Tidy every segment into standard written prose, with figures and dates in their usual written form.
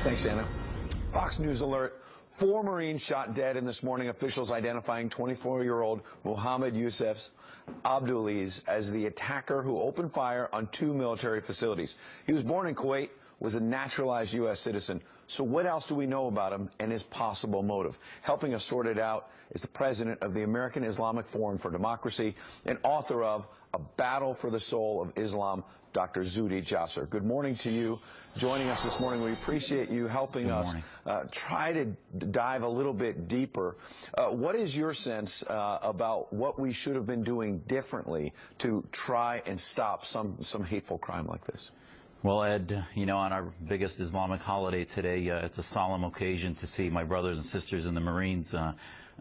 Thanks, Anna. Fox News alert. 4 Marines shot dead in this morning. Officials identifying 24-year-old Mohammed Yusuf Abduliz as the attacker who opened fire on 2 military facilities. He was born in Kuwait, was a naturalized U.S. citizen. So what else do we know about him and his possible motive? Helping us sort it out is the president of the American Islamic Forum for Democracy and author of A Battle for the Soul of Islam, Dr. Zuhdi Jasser. Good morning to you. Joining us this morning, we appreciate you helping us try to dive a little bit deeper. What is your sense about what we should have been doing differently to try and stop some hateful crime like this? Well, Ed, you know, on our biggest Islamic holiday today, it's a solemn occasion to see my brothers and sisters in the Marines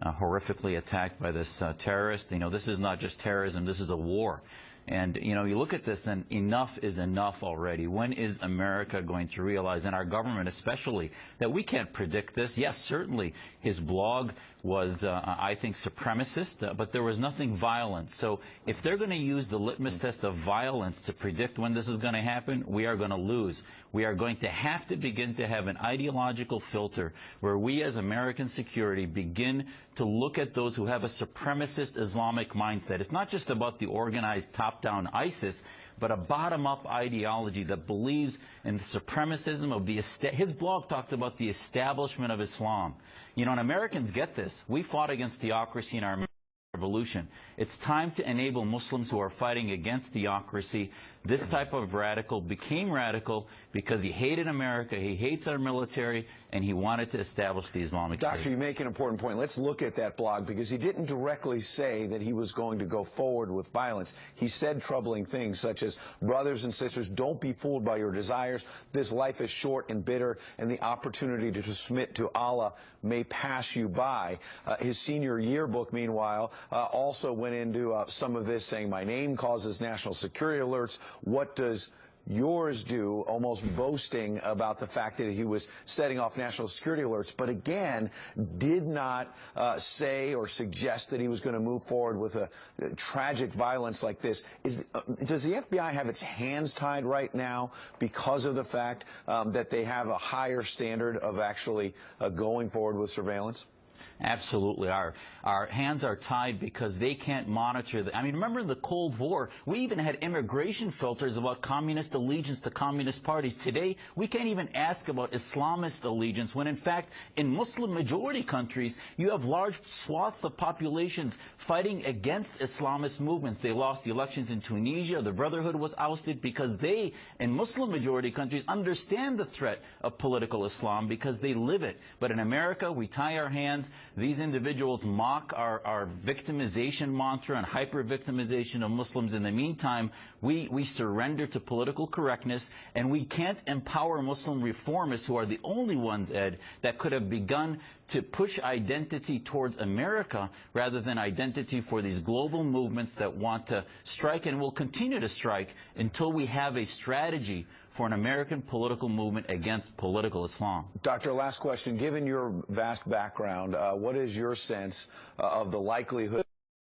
horrifically attacked by this terrorist. You know, this is not just terrorism, this is a war. And, you know, you look at this and enough is enough already. When is America going to realize, and our government especially, that we can't predict this? Yes, certainly his blog was, I think, supremacist, but there was nothing violent. So if they're going to use the litmus test of violence to predict when this is going to happen, we are going to lose. We are going to have to begin to have an ideological filter where we as American security begin to look at those who have a supremacist Islamic mindset. It's not just about the organized top-down ISIS, but a bottom-up ideology that believes in the supremacism of the his blog talked about the establishment of Islam. You know, and Americans get this. We fought against theocracy in our revolution. It's time to enable Muslims who are fighting against theocracy. This type of radical became radical because he hated America, he hates our military, and he wanted to establish the Islamic State. Doctor, you make an important point. Let's look at that blog, because he didn't directly say that he was going to go forward with violence. He said troubling things such as, brothers and sisters, don't be fooled by your desires. This life is short and bitter, and the opportunity to submit to Allah may pass you by. His senior yearbook, meanwhile, also went into some of this, saying, my name causes national security alerts. What does yours do? Almost boasting about the fact that he was setting off national security alerts, but again, did not say or suggest that he was going to move forward with a tragic violence like this. Does the FBI have its hands tied right now because of the fact that they have a higher standard of actually going forward with surveillance? Absolutely. Our hands are tied because they can't monitor I mean, remember in the Cold War, we even had immigration filters about communist allegiance to communist parties. Today, we can't even ask about Islamist allegiance when, in fact, in Muslim-majority countries, you have large swaths of populations fighting against Islamist movements. They lost the elections in Tunisia. The Brotherhood was ousted because they, in Muslim-majority countries, understand the threat of political Islam because they live it. But in America, we tie our hands. These individuals mock our victimization mantra and hyper-victimization of Muslims. In the meantime, we surrender to political correctness, and we can't empower Muslim reformists, who are the only ones, Ed, that could have begun to push identity towards America rather than identity for these global movements that want to strike and will continue to strike until we have a strategy for an American political movement against political Islam. Doctor, last question. Given your vast background, what is your sense of the likelihood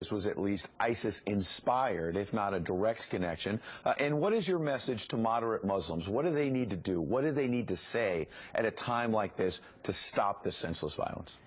this was at least ISIS-inspired, if not a direct connection? And what is your message to moderate Muslims? What do they need to do? What do they need to say at a time like this to stop this senseless violence?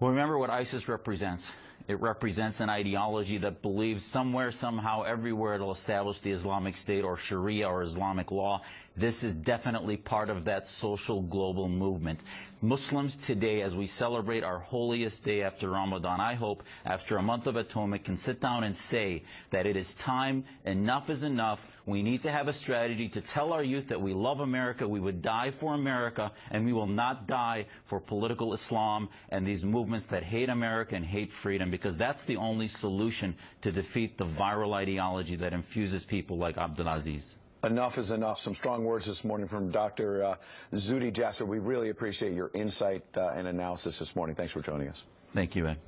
Well, remember what ISIS represents. It represents an ideology that believes somewhere, somehow, everywhere it'll establish the Islamic State or Sharia or Islamic law. This is definitely part of that social global movement. Muslims today, as we celebrate our holiest day after Ramadan, I hope after a month of atonement, can sit down and say that it is time, enough is enough. We need to have a strategy to tell our youth that we love America, we would die for America, and we will not die for political Islam and these movements that hate America and hate freedom, because that's the only solution to defeat the viral ideology that infuses people like Abdulaziz. Enough is enough. Some strong words this morning from Dr. Zuhdi Jasser. We really appreciate your insight and analysis this morning. Thanks for joining us. Thank you, Ed.